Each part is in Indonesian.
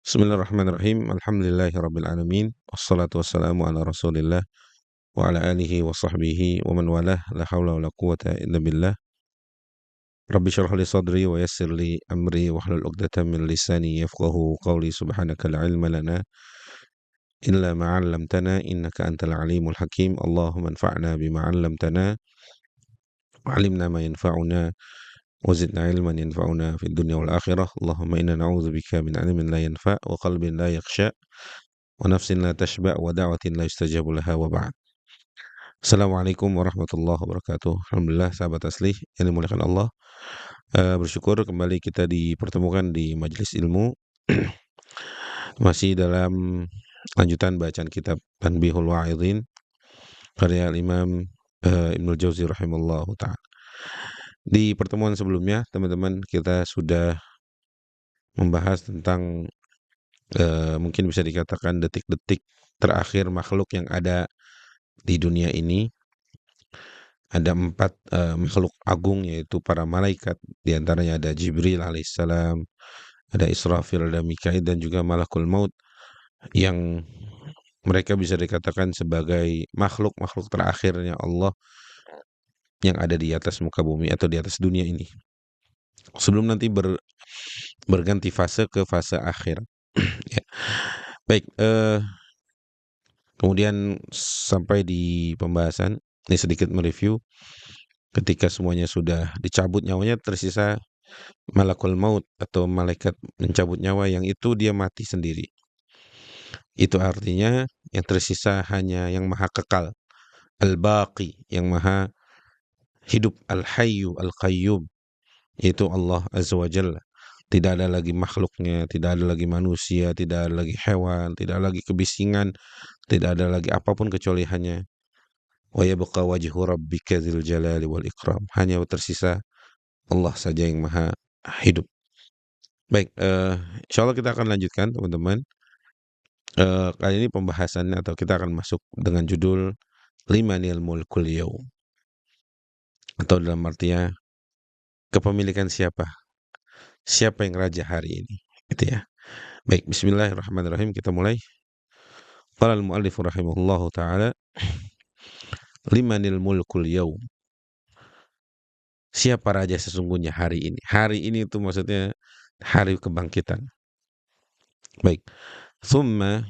Bismillahirrahmanirrahim. Alhamdulillahirabbil alamin. Wassalatu wassalamu ala Rasulillah wa ala alihi wa sahbihi wa man walah. La haula wala quwata illa billah. Rabbi shrah li sadri wa yassir li amri wahlul 'uqdatam min lisani yafqahu qawli. Subhanaka la ilma lana illa ma 'allamtana innaka antal alimul hakim. Allahumma anfa'na bima 'allamtana wa 'allimna ma yanfa'una wa zidna ilman yanfa'una fid dunya wal akhirah. Allahumma inna na'udzubika min 'ilmin la yanfa' wa qalbin la yakhsha wa nafsin la tashba' wa da'watin la yustajabu laha wa ba'd. Assalamualaikum warahmatullahi wabarakatuh. Alhamdulillah sahabat asli yang dimuliakan Allah, bersyukur kembali kita dipertemukan di majelis ilmu masih dalam lanjutan bacaan kitab Tanbihul Wa'idhin karya Imam Ibnul Jauzi rahimallahu ta'ala. Di pertemuan sebelumnya teman-teman kita sudah membahas tentang mungkin bisa dikatakan detik-detik terakhir makhluk yang ada di dunia ini. Ada 4 makhluk agung, yaitu para malaikat. Di antaranya ada Jibril alaihissalam, ada Israfil, ada Mikail, dan juga Malakul Maut, yang mereka bisa dikatakan sebagai makhluk-makhluk terakhirnya Allah yang ada di atas muka bumi atau di atas dunia ini, sebelum nanti berganti fase ke fase akhir. Ya. Baik, kemudian sampai di pembahasan ini sedikit mereview. Ketika semuanya sudah dicabut nyawanya, tersisa Malakul Maut atau malaikat mencabut nyawa, yang itu dia mati sendiri. Itu artinya yang tersisa hanya yang maha kekal, Al-Baqi, yang maha hidup, Al-Hayyu Al-Qayyum, yaitu Allah Azza wa Jalla. Tidak ada lagi makhluknya, tidak ada lagi manusia, tidak ada lagi hewan, tidak ada lagi kebisingan, tidak ada lagi apapun kecuali hanya wa yabqa wajhu rabbika dzil jalali wal ikram. Hanya tersisa Allah saja yang maha hidup. Baik, insyaallah kita akan lanjutkan teman-teman. Kali ini pembahasannya atau kita akan masuk dengan judul Limanil mulkul yaum, atau dalam artinya kepemilikan siapa? Siapa yang raja hari ini? Gitu ya. Baik, bismillahirrahmanirrahim, kita mulai. Qala al-muallif rahimahullahu taala, Limanil mulkul yaum. Siapa raja sesungguhnya hari ini? Hari ini itu maksudnya hari kebangkitan. Baik. Thumma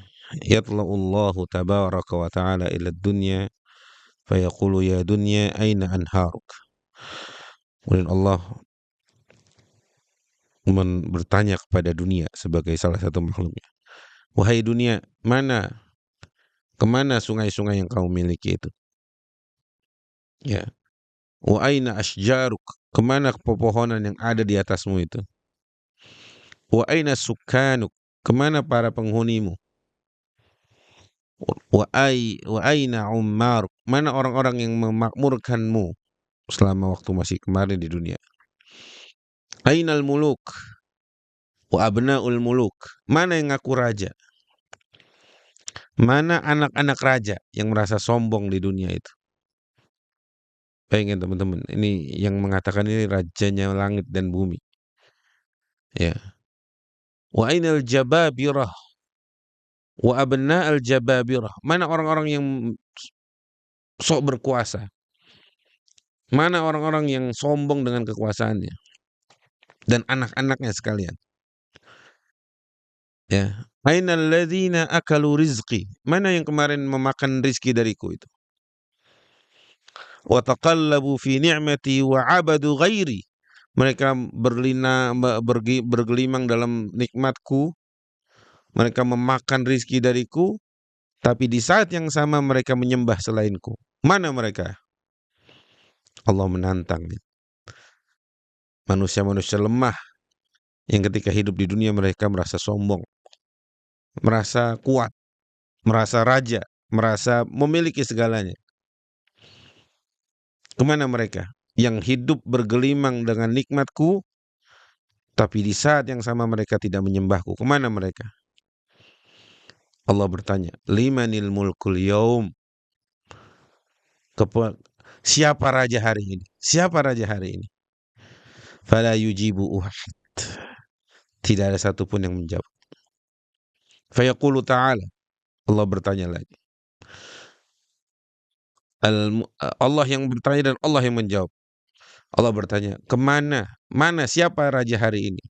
yatla'u Allahu tabaraka wa ta'ala ila dunya fayaqulu ya dunya aina anharuk. Kemudian Allah bertanya kepada dunia sebagai salah satu makhluknya. Wahai dunia, kemana sungai-sungai yang kamu miliki itu? Ya. Wa aina ashjaruk, kemana pepohonan yang ada di atasmu itu? Wa aina sukanuk, kemana para penghunimu? Wa aina ummaruk, mana orang-orang yang memakmurkanmu selama waktu masih kemarin di dunia? Ainal muluk wa abnaul muluk, mana yang ngaku raja? Mana anak-anak raja yang merasa sombong di dunia itu? Bayangin teman-teman, ini yang mengatakan ini rajanya langit dan bumi. Ya. Wa ainal jababirah wa abna'al jababirah, mana orang-orang yang sok berkuasa? Mana orang-orang yang sombong dengan kekuasaannya? Dan anak-anaknya sekalian. Ya. Ainal ladzina akalu rizqi, mana yang kemarin memakan rizki dariku itu? Wa taqallabu fi ni'mati wa 'abadu ghairi, mereka bergelimang dalam nikmatku, mereka memakan rizki dariku, tapi di saat yang sama mereka menyembah selainku. Mana mereka? Allah menantang manusia-manusia lemah yang ketika hidup di dunia mereka merasa sombong, merasa kuat, merasa raja, merasa memiliki segalanya. Kemana mereka? Yang hidup bergelimang dengan nikmatku, tapi di saat yang sama mereka tidak menyembahku. Kemana mereka? Allah bertanya, Limanil mulkul yaum, siapa raja hari ini? Siapa raja hari ini? Fala yujibu uhad, tidak ada satupun yang menjawab. Fayaqulu ta'ala, Allah bertanya lagi. Allah yang bertanya dan Allah yang menjawab. Allah bertanya, kemana? Mana siapa raja hari ini?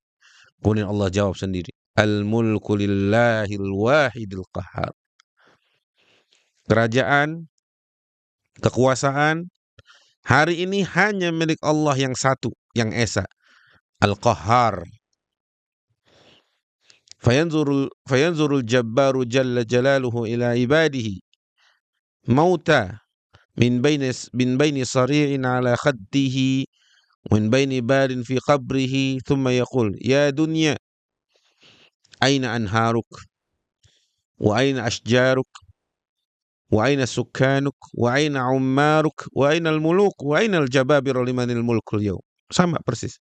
Kemudian Allah jawab sendiri. Al-mulku lillahil wahidil qahhar. Kerajaan, kekuasaan, hari ini hanya milik Allah yang satu, yang esa. Al-Qahhar. Fayanzurul jabbaru jalla jalaluhu ila ibadihi. Mauta min baini sari'in ala khaddihi. Min baini barin fi qabrihi. Thumma yaqul, ya dunya, aina anharuk? Wa aina ashjaruk? Wa aina sukkanuk? Wa aina ummaruk? Wa aina al-muluk? Wa aina al-jababir limanil mulkul yawm. Sama persis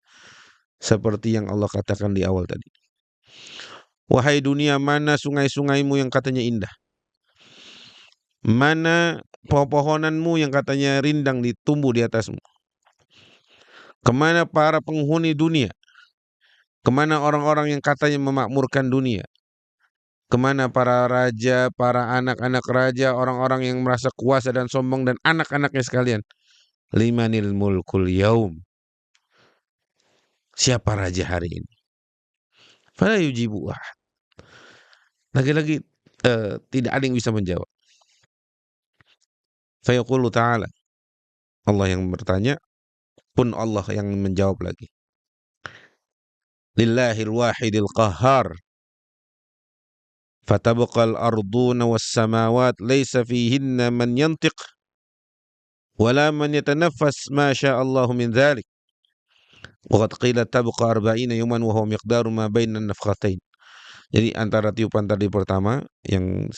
seperti yang Allah katakan di awal tadi. Wahai dunia, mana sungai-sungaimu yang katanya indah? Mana pohon-pohonanmu yang katanya rindang ditumbuh di atasmu? Kemana para penghuni dunia? Kemana orang-orang yang katanya memakmurkan dunia? Kemana para raja, para anak-anak raja, orang-orang yang merasa kuasa dan sombong dan anak-anaknya sekalian? Limanil mulkul yaum. Siapa raja hari ini? Fala yujibu ahad. Lagi-lagi tidak ada yang bisa menjawab. Fayaqulu ta'ala, Allah yang bertanya, pun Allah yang menjawab lagi. Lillahil wahidil qahhar. Fatabqal arduna was samawat laysa fihinna man yantiq wala man yatanaffas ma sya'allahu min dhalik. Waqad qila tabqa 40 yawman wa huwa miqdaru ma baina an-nafkhatain. Jadi antara tiupan tadi pertama yang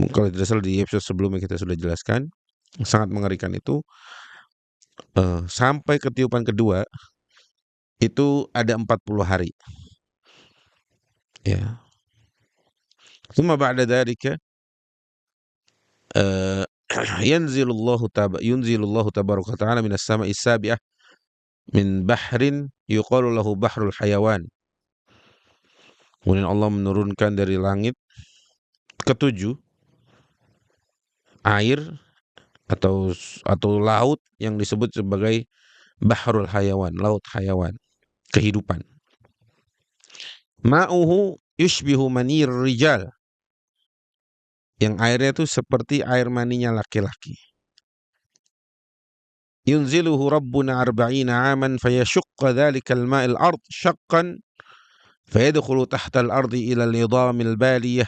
kalau tidak salah di episode sebelumnya kita sudah jelaskan, sangat mengerikan itu, sampai ke tiupan kedua itu ada 40 hari. Ya. Tsumma ba'da dzalika yunzilullahu tabaraka wa ta'ala minas sama'i sabi'ah min bahrin yuqalu lahu bahrul hayawan. Kemudian Allah menurunkan dari langit ketujuh air atau laut yang disebut sebagai bahrul hayawan, laut hayawan, kehidupan. Ma'uhu yushbihu manir rijal. Yang airnya itu seperti air maninya laki-laki. Yunziluhu rabbuna 40 aman fayashukka dhalikal ma'il ard syakkan fayadkhulu tahtal ardi ila al-idhamil baliyah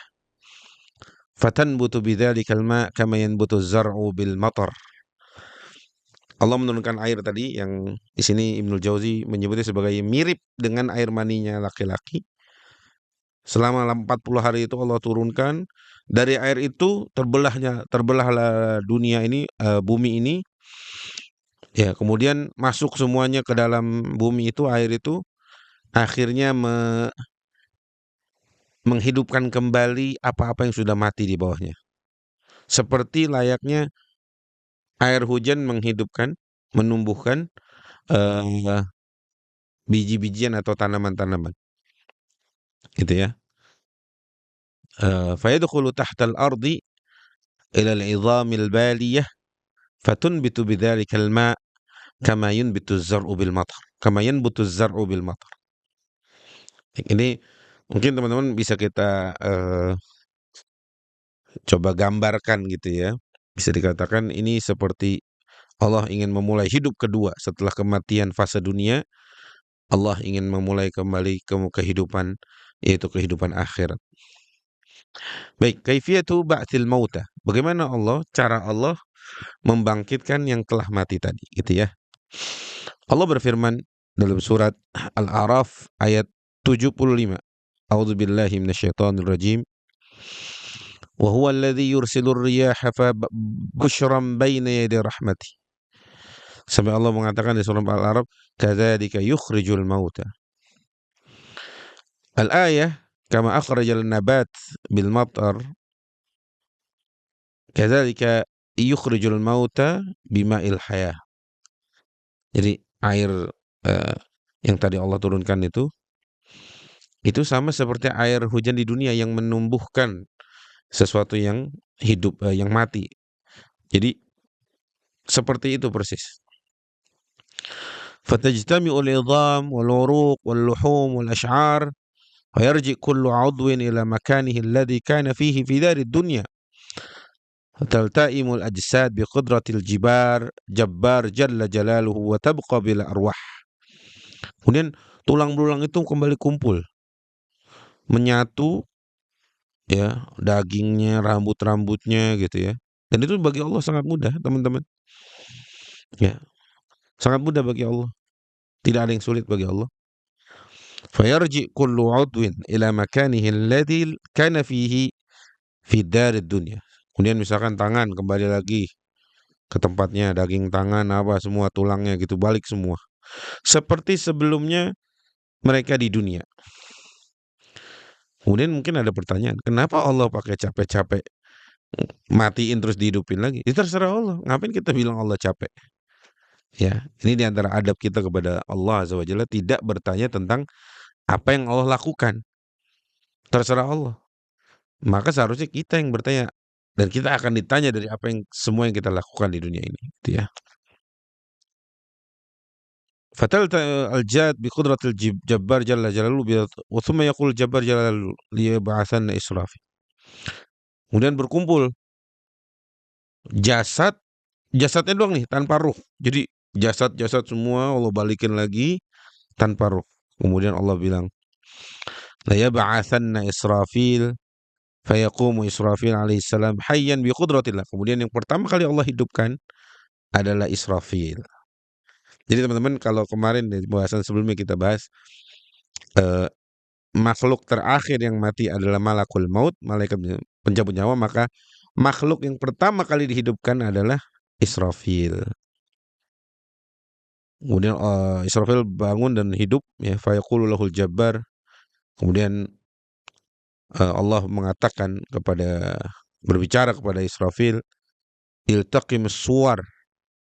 fatanbutu bidzalikal ma' kama yanbutu az-zar'u bil matar. Allah menurunkan air tadi yang di sini Ibnul Jauzi menyebutnya sebagai mirip dengan air maninya laki-laki. Selama 40 hari itu Allah turunkan, dari air itu terbelahlah dunia ini, bumi ini. Ya, kemudian masuk semuanya ke dalam bumi itu, air itu akhirnya menghidupkan kembali apa-apa yang sudah mati di bawahnya. Seperti layaknya air hujan menghidupkan, menumbuhkan biji-bijian atau tanaman-tanaman. Gitu ya. Fayadkhulu tahtal ardi ila al-'idhamil baliyah fatunbitu bidzalikal ma' kama yunbitu az-zar'u bil matar. Kama yanbutu az-zar'u bil matar. Ini mungkin teman-teman bisa kita coba gambarkan gitu ya. Bisa dikatakan ini seperti Allah ingin memulai hidup kedua setelah kematian fase dunia. Allah ingin memulai kembali ke kehidupan, yaitu kehidupan akhirat. Baik, kaifiyatu ba'tsil mauta. Bagaimana cara Allah membangkitkan yang telah mati tadi, gitu ya. Allah berfirman dalam surat Al-A'raf ayat 75. A'udzubillahi minasyaitonir rajim. Wa huwa alladzi yursilur riyaha busyran baina yaday rahmati. Sampai Allah mengatakan di surah Al-A'raf, kadzalika yukhrijul mauta. Al-ayah kama akhrajal nabat bil matar kadzalika yukhrijul mauta bima'il hayah. Jadi air yang tadi Allah turunkan itu Itu sama seperti air hujan di dunia yang menumbuhkan sesuatu yang hidup, yang mati. Jadi seperti itu persis. Fatajtami'u al-'idham wal-'uruq wal-luhum wal-ash'ar fayarji kullu 'udwin ila makanihi alladhi kana fihi fi darid dunya. Fataltaimu al-ajsad biqudratil jabbar jalla jalaluhu wa tabqa bil arwah. Kemudian tulang belulang itu kembali kumpul, menyatu, ya, dagingnya, rambut-rambutnya gitu ya. Dan itu bagi Allah sangat mudah, teman-teman. Ya, sangat mudah bagi Allah. Tidak ada yang sulit bagi Allah. Fayarji kullu 'udwin ila makanihi alladhi kana fihi fi darid dunya. Kemudian misalkan tangan kembali lagi ke tempatnya, daging tangan apa semua tulangnya gitu balik semua. Seperti sebelumnya mereka di dunia. Kemudian mungkin ada pertanyaan, kenapa Allah pakai capek-capek matiin terus dihidupin lagi? Itu terserah Allah. Ngapain kita bilang Allah capek? Ya, ini diantara adab kita kepada Allah Azza wa Jalla, tidak bertanya tentang apa yang Allah lakukan. Terserah Allah. Maka seharusnya kita yang bertanya, dan kita akan ditanya dari apa yang semua yang kita lakukan di dunia ini, gitu ya. Fatalta al-jad bi qudratil jabbar jalla jalaluhu wa thumma yaqul jabbar jalla jalaluhu liyab'atsanna israfil. Kemudian berkumpul jasad, jasadnya doang nih tanpa ruh. Jadi jasad-jasad semua Allah balikin lagi tanpa ruh. Kemudian Allah bilang, la yab'atsanna israfil fayaqumu Israfil alaihissalam hayyan bi qudratillah. Kemudian yang pertama kali Allah hidupkan adalah Israfil. Jadi teman-teman, kalau kemarin di bahasan sebelumnya kita bahas eh, makhluk terakhir yang mati adalah malakul maut, malaikat pencabut nyawa, maka makhluk yang pertama kali dihidupkan adalah Israfil. Kemudian Israfil bangun dan hidup, ya, fayaqulu lahul jabbar. Kemudian Allah mengatakan berbicara kepada Israfil, iltaqim suwar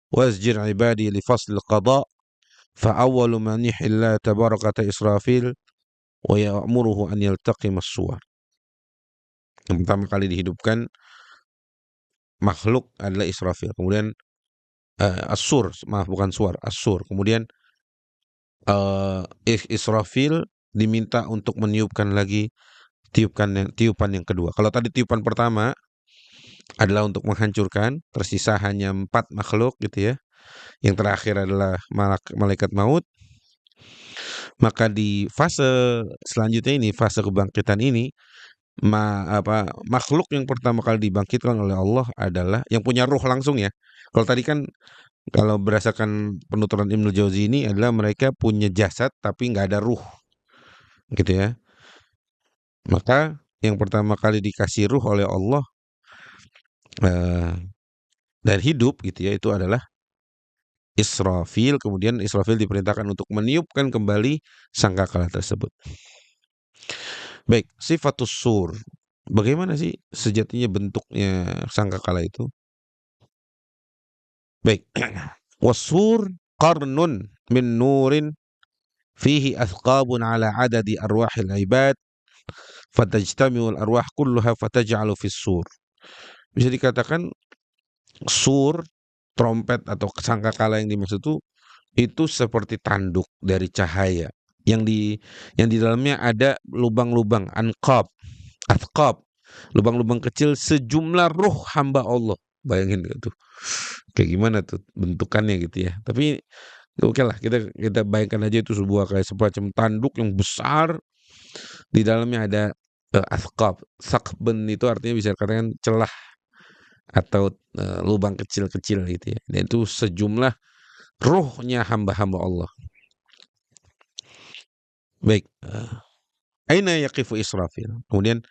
wasjir ibadi li fasl qada fa awwalu man yihilla tabarakata Israfil wa ya'muruhu an yaltaqim suwar. Yang pertama kali dihidupkan makhluk adalah Israfil. Kemudian As-sur, maaf bukan suar, As-sur. Kemudian Israfil diminta untuk meniupkan lagi tiupan yang kedua. Kalau tadi tiupan pertama adalah untuk menghancurkan, tersisa hanya 4 makhluk gitu ya. Yang terakhir adalah malaikat maut. Maka di fase selanjutnya ini, fase kebangkitan ini, makhluk yang pertama kali dibangkitkan oleh Allah adalah yang punya ruh langsung ya. Kalau tadi kan, kalau berdasarkan penuturan Ibnu Jauzi ini adalah mereka punya jasad tapi nggak ada ruh, gitu ya. Maka yang pertama kali dikasih ruh oleh Allah eh, dan hidup gitu ya, itu adalah Israfil. Kemudian Israfil diperintahkan untuk meniupkan kembali sangkakala tersebut. Baik, sifatus sur. Bagaimana sih sejatinya bentuknya sangkakala itu? Baik. Wasur qarnun min nurin fihi athqabun ala adadi arwahil ibad fatajtamiul arwah kulluha fataj'alu fis sur. Bisa dikatakan sur, trompet atau sangkakala yang dimaksud itu seperti tanduk dari cahaya yang di dalamnya ada lubang-lubang, athqab, lubang-lubang kecil sejumlah ruh hamba Allah. Bayangin tuh kayak gimana tuh bentukannya gitu ya. Tapi oke lah, kita kita bayangkan aja itu sebuah kayak semacam tanduk yang besar, di dalamnya ada athqab. Sakben itu artinya bisa dikatakan celah atau lubang kecil-kecil gitu ya. Dan itu sejumlah ruhnya hamba-hamba Allah. Baik, aina yaqifu Israfil. Kemudian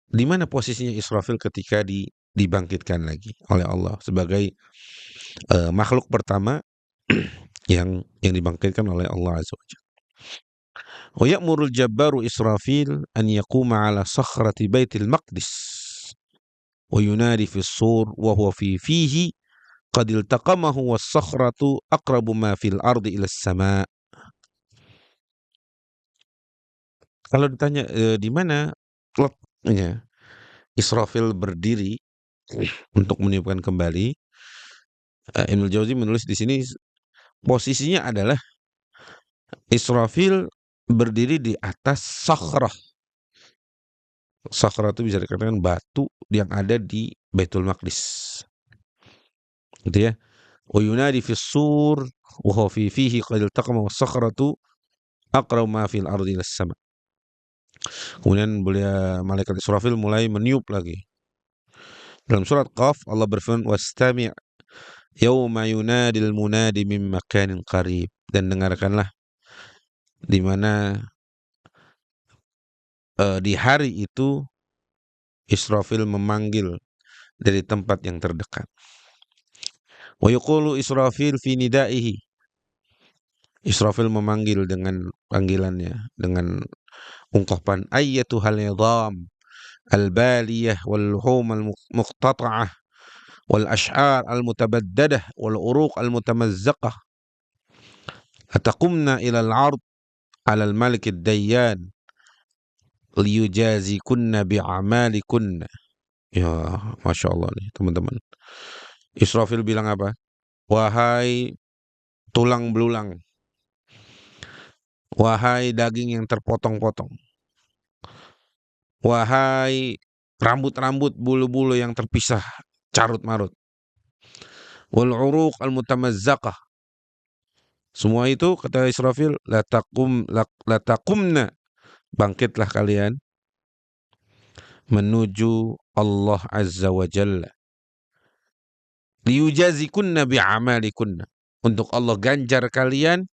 di mana posisinya Israfil ketika dibangkitkan lagi oleh Allah sebagai makhluk pertama yang dibangkitkan oleh Allah Azza wa Jalla. Wa ya'murul jabbaru Israfil an yaquma ala sakhrati Baitil Maqdis wa yunadi fi sur wa huwa fihi qad iltaqamahu was-sakhratu aqrabu ma fil ardi ila as-sama'. Kalau ditanya, di mana letaknya Israfil berdiri untuk meniupkan kembali, Ibnul Jauzi menulis di sini posisinya adalah Israfil berdiri di atas sakhrah. Sakhrah itu bisa dikatakan batu yang ada di Baitul Maqdis. Gitu ya. Wa yunadi fis sur wa huwa fihi qad iltaqama was sakhratu aqrabu ma fil ardi ila sama. Kemudian malaikat Israfil mulai meniup lagi. Dalam surat Qaf Allah berfirman wastami' yauma yunadil munadi min makanin qarib, dan dengarkanlah di mana di hari itu Israfil memanggil dari tempat yang terdekat. Wa yuqulu Israfil fi nidaihi. Israfil memanggil dengan panggilannya dengan ungkapan ayyatuhal nizam al-baliyah wal luhum al-muqtata'ah wal ash'ar al-mutabaddadah wal uruq al-mutamazzaqah ataqumna ila al-'ard 'ala al-malik ad-dayyan liyujazikunna bi'amalikunna. Ya, Masya Allah nih teman-teman. Israfil bilang apa? Wahai tulang belulang, wahai daging yang terpotong-potong, wahai rambut-rambut bulu-bulu yang terpisah carut-marut, wal uruq al mutamazzaqah, semua itu kata Israfil latakumna, bangkitlah kalian menuju Allah Azza wa Jalla, liyujazikunna bi'amalikunna, untuk Allah ganjar kalian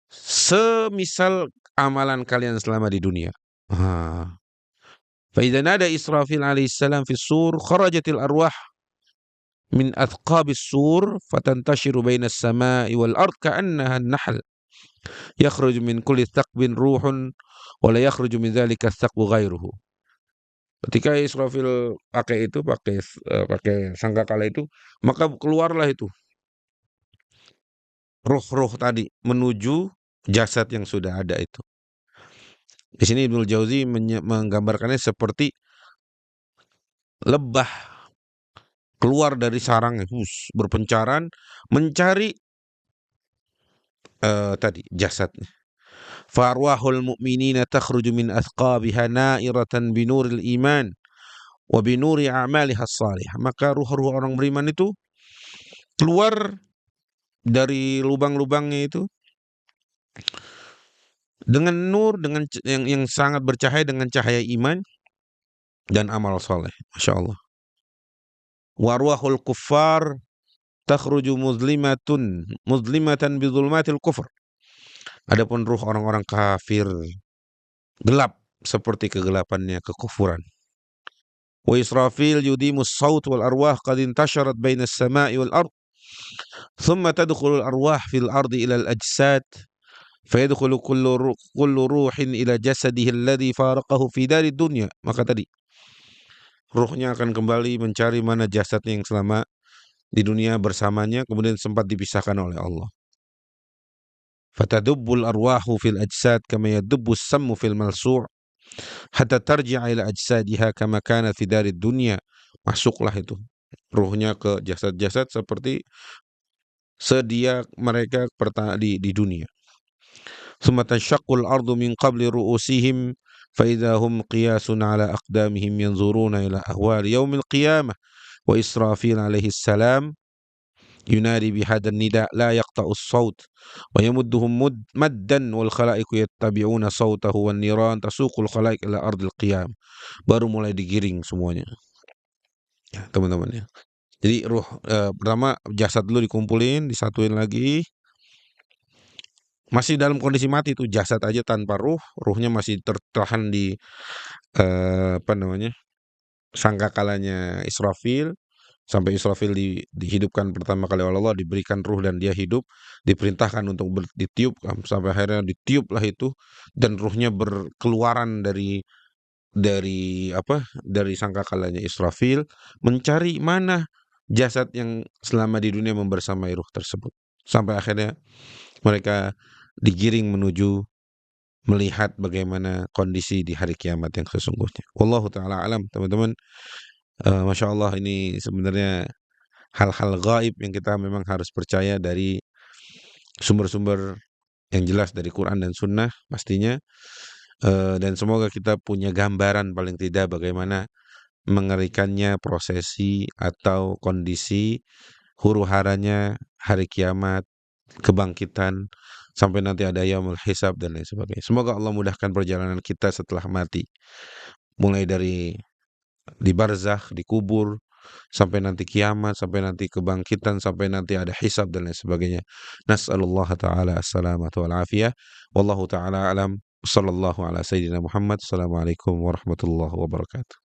semisal amalan kalian selama di dunia. فإذا نادى إسرافيل عليه السلام في السور خرجت الأرواح من أثقاب السور فتنتشر بين السماء والأرض كأنها النحل يخرج من كل ثقب روح ولا يخرج من ذلك الثقب غيره. Ketika Israfil pakai sangkakala itu, maka keluarlah itu ruh-ruh tadi menuju jasad yang sudah ada itu. Di sini Ibnul Jauzi menggambarkannya seperti lebah keluar dari sarangnya, berpencaran mencari tadi jasadnya. Farwahul mu'minina takhruju min athqabiha nairatan binuril iman wa binuri a'maliha salih. Maka ruh-ruh orang beriman itu keluar dari lubang-lubangnya itu dengan nur, dengan yang sangat bercahaya, dengan cahaya iman dan amal saleh. Masya Allah. Warwahul kuffar takhruju muzlimatan bizulmatil kufr. Adapun ruh orang-orang kafir gelap seperti kegelapannya kekufuran. Wa Israfil yudimus saut wal arwah qad intasharat bainas sama'i wal ard. Thumma tadkhulu al arwah fil ardi ila al ajsad. Fayadkhulu kullu ruhin ila jasadihi alladhi faraqahu fi dari dunya. Maka tadi ruhnya akan kembali mencari mana jasadnya yang selama di dunia bersamanya kemudian sempat dipisahkan oleh Allah. Fatadubbul arwahu fil ajsad kama yadubbus sammu fil malsu' hatta tarji'a ila ajsadiha kama kana fi darid dunya. Masuklah itu ruhnya ke jasad-jasad seperti sedia mereka di dunia. ثم تنشق الأرض من قبل رؤوسهم فإذا هم قياس على أقدامهم ينظرون إلى أهوال يوم القيامة وإسرافيل عليه السلام ينادي بهذا النداء لا يقطع الصوت ويمدهم مدا والخلائق يتبعون صوته والنيران تسوق الخلائق إلى أرض القيام. Baru mulai digiring semuanya ya teman-teman ya. Jadi pertama jasad dulu dikumpulin, disatuin lagi. Masih dalam kondisi mati itu jasad aja tanpa ruhnya masih tertahan di sangkakalanya Israfil sampai Israfil dihidupkan pertama kali oleh Allah, diberikan ruh dan dia hidup, diperintahkan untuk ditiup sampai akhirnya ditiuplah itu dan ruhnya berkeluaran dari sangkakalanya Israfil mencari mana jasad yang selama di dunia membersamai ruh tersebut sampai akhirnya mereka digiring menuju melihat bagaimana kondisi di hari kiamat yang sesungguhnya. Wallahu taala alam, teman-teman. Masya Allah, ini sebenarnya hal-hal gaib yang kita memang harus percaya dari sumber-sumber yang jelas dari Quran dan Sunnah pastinya. Dan semoga kita punya gambaran paling tidak bagaimana mengerikannya prosesi atau kondisi huru-haranya hari kiamat, kebangkitan, sampai nanti ada yaumul hisab dan lain sebagainya. Semoga Allah mudahkan perjalanan kita setelah mati, mulai dari di barzakh, di kubur, sampai nanti kiamat, sampai nanti kebangkitan, sampai nanti ada hisab dan lain sebagainya. Nas'alullah ta'ala as-salamata wal afiyah. Wallahu ta'ala alam. Sallallahu ala sayyidina Muhammad. Assalamualaikum warahmatullahi wabarakatuh.